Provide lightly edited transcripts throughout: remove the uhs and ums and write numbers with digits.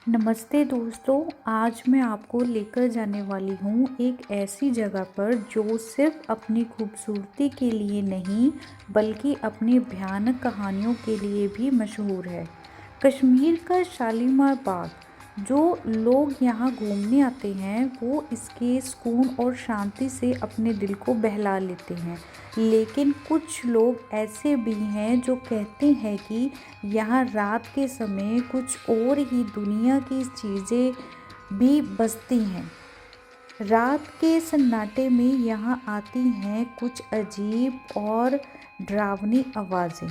नमस्ते दोस्तों। आज मैं आपको लेकर जाने वाली हूँ एक ऐसी जगह पर जो सिर्फ अपनी खूबसूरती के लिए नहीं बल्कि अपनी भयानक कहानियों के लिए भी मशहूर है। कश्मीर का शालीमार बाग। जो लोग यहाँ घूमने आते हैं वो इसके सुकून और शांति से अपने दिल को बहला लेते हैं, लेकिन कुछ लोग ऐसे भी हैं जो कहते हैं कि यहाँ रात के समय कुछ और ही दुनिया की चीज़ें भी बसती हैं। रात के सन्नाटे में यहाँ आती हैं कुछ अजीब और डरावनी आवाज़ें,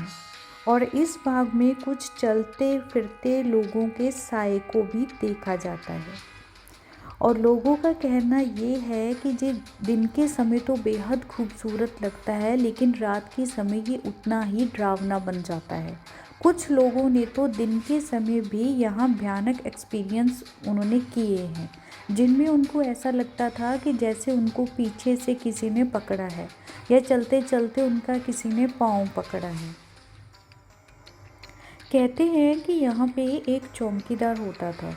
और इस बाग में कुछ चलते फिरते लोगों के साए को भी देखा जाता है। और लोगों का कहना ये है कि जे दिन के समय तो बेहद खूबसूरत लगता है, लेकिन रात के समय ये उतना ही डरावना बन जाता है। कुछ लोगों ने तो दिन के समय भी यहाँ भयानक एक्सपीरियंस उन्होंने किए हैं, जिनमें उनको ऐसा लगता था कि जैसे उनको पीछे से किसी ने पकड़ा है या चलते चलते उनका किसी ने पाँव पकड़ा है। कहते हैं कि यहाँ पे एक चौकीदार होता था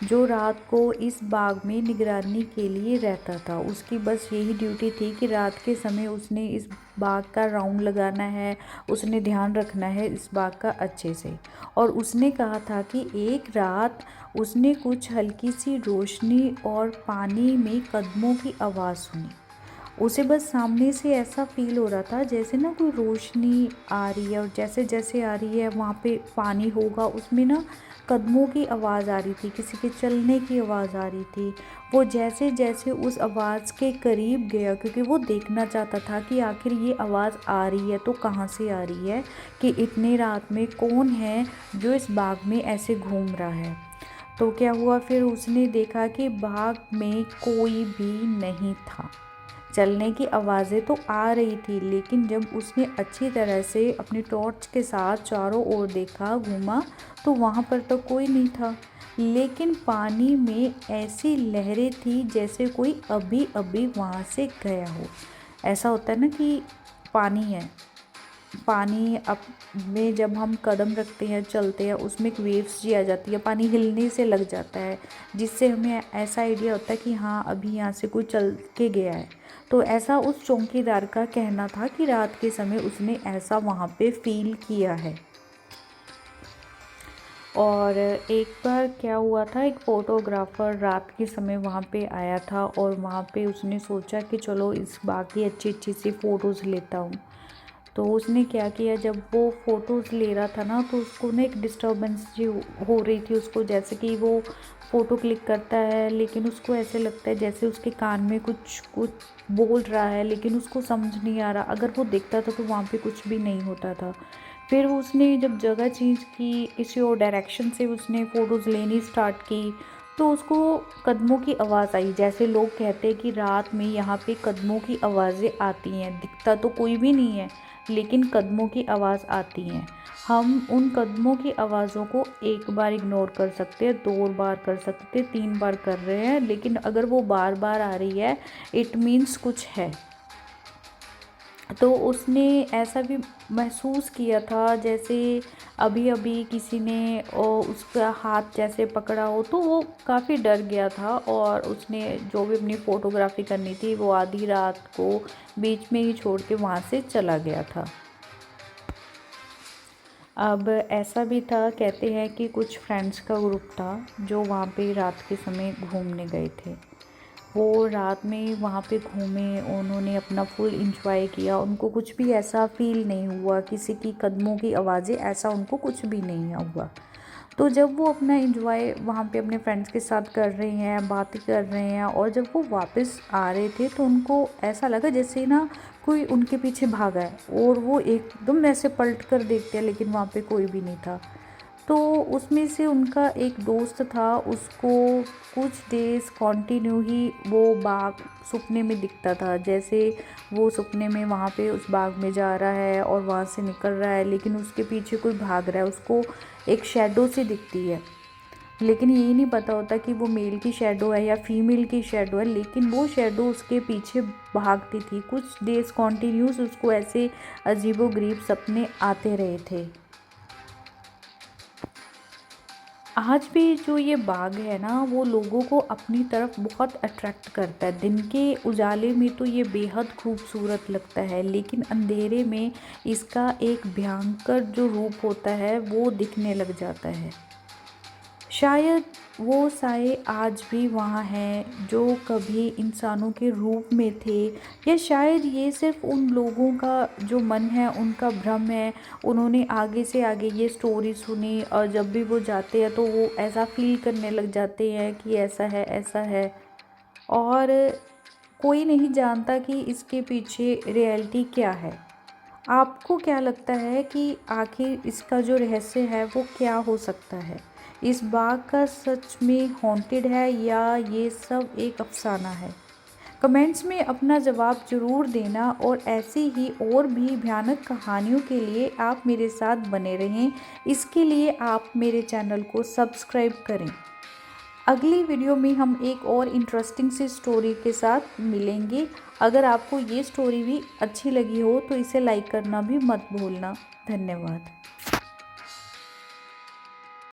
जो रात को इस बाग में निगरानी के लिए रहता था। उसकी बस यही ड्यूटी थी कि रात के समय उसने इस बाग का राउंड लगाना है, उसने ध्यान रखना है इस बाग का अच्छे से। और उसने कहा था कि एक रात उसने कुछ हल्की सी रोशनी और पानी में कदमों की आवाज़ सुनी। उसे बस सामने से ऐसा फील हो रहा था जैसे ना कोई रोशनी आ रही है, और जैसे जैसे आ रही है वहाँ पे पानी होगा, उसमें ना कदमों की आवाज़ आ रही थी, किसी के चलने की आवाज़ आ रही थी। वो जैसे जैसे उस आवाज़ के करीब गया, क्योंकि वो देखना चाहता था कि आखिर ये आवाज़ आ रही है तो कहाँ से आ रही है, कि इतनी रात में कौन है जो इस बाग में ऐसे घूम रहा है। तो क्या हुआ, फिर उसने देखा कि बाग में कोई भी नहीं था। चलने की आवाज़ें तो आ रही थी, लेकिन जब उसने अच्छी तरह से अपनी टॉर्च के साथ चारों ओर देखा, घूमा, तो वहाँ पर तो कोई नहीं था। लेकिन पानी में ऐसी लहरें थी जैसे कोई अभी अभी वहाँ से गया हो। ऐसा होता है ना कि पानी है, पानी अप में जब हम कदम रखते हैं, चलते हैं, उसमें एक वेव्स जी आ जाती है, पानी हिलने से लग जाता है, जिससे हमें ऐसा आइडिया होता है कि हाँ अभी यहाँ से कोई चल के गया है। तो ऐसा उस चौकीदार का कहना था कि रात के समय उसने ऐसा वहाँ पे फील किया है। और एक बार क्या हुआ था, एक फ़ोटोग्राफ़र रात के समय वहाँ पे आया था, और वहाँ पे उसने सोचा कि चलो इस बाग की अच्छी अच्छी सी फ़ोटोज़ लेता हूँ। तो उसने क्या किया, जब वो फ़ोटोज़ ले रहा था ना, तो उसको ना एक डिस्टर्बेंस जी हो रही थी उसको, जैसे कि वो फ़ोटो क्लिक करता है लेकिन उसको ऐसे लगता है जैसे उसके कान में कुछ कुछ बोल रहा है, लेकिन उसको समझ नहीं आ रहा। अगर वो देखता था तो वहाँ पे कुछ भी नहीं होता था। फिर उसने जब जगह चेंज की, किसी और डायरेक्शन से उसने फ़ोटोज़ लेनी स्टार्ट की, तो उसको कदमों की आवाज़ आई। जैसे लोग कहते हैं कि रात में यहाँ पे कदमों की आवाज़ें आती हैं, दिखता तो कोई भी नहीं है लेकिन कदमों की आवाज़ आती हैं। हम उन कदमों की आवाज़ों को एक बार इग्नोर कर सकते हैं, 2 बार कर सकते हैं, 3 बार कर रहे हैं, लेकिन अगर वो बार बार आ रही है इट मीन्स कुछ है। तो उसने ऐसा भी महसूस किया था जैसे अभी अभी किसी ने उसका हाथ जैसे पकड़ा हो, तो वो काफ़ी डर गया था, और उसने जो भी अपनी फ़ोटोग्राफी करनी थी वो आधी रात को बीच में ही छोड़ के वहाँ से चला गया था। अब ऐसा भी था, कहते हैं कि कुछ फ्रेंड्स का ग्रुप था जो वहाँ पे रात के समय घूमने गए थे। वो रात में वहाँ पे घूमे, उन्होंने अपना फुल एंजॉय किया, उनको कुछ भी ऐसा फ़ील नहीं हुआ, किसी की कदमों की आवाज़ें ऐसा उनको कुछ भी नहीं हुआ। तो जब वो अपना एंजॉय वहाँ पे अपने फ्रेंड्स के साथ कर रहे हैं, बातें कर रहे हैं, और जब वो वापस आ रहे थे तो उनको ऐसा लगा जैसे ना कोई उनके पीछे भागा है, और वो एकदम ऐसे पलट कर देखते हैं लेकिन वहाँ पे कोई भी नहीं था। तो उसमें से उनका एक दोस्त था, उसको कुछ डेज़ कंटिन्यू ही वो बाग सपने में दिखता था, जैसे वो सपने में वहाँ पे उस बाग में जा रहा है और वहाँ से निकल रहा है, लेकिन उसके पीछे कोई भाग रहा है, उसको एक शैडो सी दिखती है। लेकिन ये नहीं पता होता कि वो मेल की शैडो है या फीमेल की शैडो है, लेकिन वो शैडो उसके पीछे भागती थी। कुछ डेज़ कॉन्टीन्यूस उसको ऐसे अजीबो गरीब सपने आते रहे थे। आज भी जो ये बाग है ना वो लोगों को अपनी तरफ बहुत अट्रैक्ट करता है। दिन के उजाले में तो ये बेहद खूबसूरत लगता है, लेकिन अंधेरे में इसका एक भयंकर जो रूप होता है वो दिखने लग जाता है। शायद वो साए आज भी वहाँ हैं जो कभी इंसानों के रूप में थे, या शायद ये सिर्फ उन लोगों का जो मन है उनका भ्रम है। उन्होंने आगे से आगे ये स्टोरी सुनी और जब भी वो जाते हैं तो वो ऐसा फील करने लग जाते हैं कि ऐसा है ऐसा है। और कोई नहीं जानता कि इसके पीछे रियलिटी क्या है। आपको क्या लगता है कि आखिर इसका जो रहस्य है वो क्या हो सकता है? इस बाग का सच में हॉन्टेड है या ये सब एक अफसाना है? कमेंट्स में अपना जवाब ज़रूर देना, और ऐसी ही और भी भयानक कहानियों के लिए आप मेरे साथ बने रहें। इसके लिए आप मेरे चैनल को सब्सक्राइब करें। अगली वीडियो में हम एक और इंटरेस्टिंग सी स्टोरी के साथ मिलेंगे। अगर आपको ये स्टोरी भी अच्छी लगी हो तो इसे लाइक करना भी मत भूलना। धन्यवाद।